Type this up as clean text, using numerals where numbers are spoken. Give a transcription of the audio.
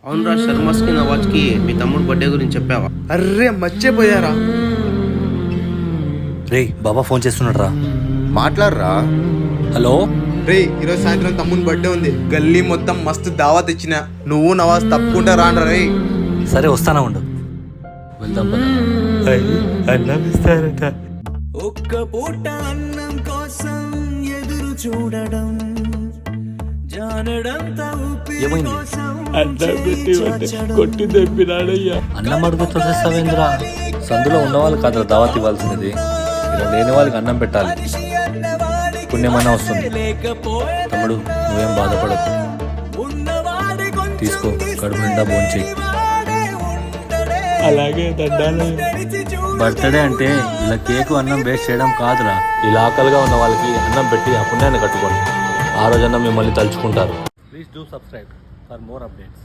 అవునరా శర్మస్కి నవాజ్కి మీ తమ్ముడు బర్త్డే గురించి చెప్పావా? అర్రే మర్చిపోయారా? రే బాబా ఫోన్ చేస్తున్నాడు రా. మాట్లాడరా. హలో రే ఈరోజు సాయంత్రం తమ్ముని బర్త్డే ఉంది, గల్లీ మొత్తం మస్తు దావత్ ఇచ్చిన, నువ్వు నవాజ్ తప్పకుండా రాండ్రా. రే సరే వస్తానా ఉండు. వెళ్దాం పద. అన్నం ఇస్తారట. ఒక్క పూట అన్నం కోసం ఎదురు చూడడం, జానడంతా ఊపిరి ఏమైంది? కోసం కొట్టి తెప్పినాడయ్యా. అన్నం అడుగుతూ చేస్తావేంద్రా? సందులో ఉన్న వాళ్ళకి కాదు దావత్ ఇవ్వాల్సినది, ఇలా లేని వాళ్ళకి అన్నం పెట్టాలి, పుణ్యమన్నా వస్తుంది. తమ్ముడు నువ్వేం బాధపడకు, తీసుకో కడుపు నిండా భోంచేయి. అలాగే దండాలయ్యా. బర్త్డే అంటే ఇలా కేకు అన్నం వేస్ట్ చేయడం కాదురా, ఇలా ఆకలిగా ఉన్న వాళ్ళకి అన్నం పెట్టి ఆ పుణ్యాన్ని కట్టుకోండి. ఆ రోజన్నా మిమ్మల్ని తలుచుకుంటారు. Please do subscribe for more updates.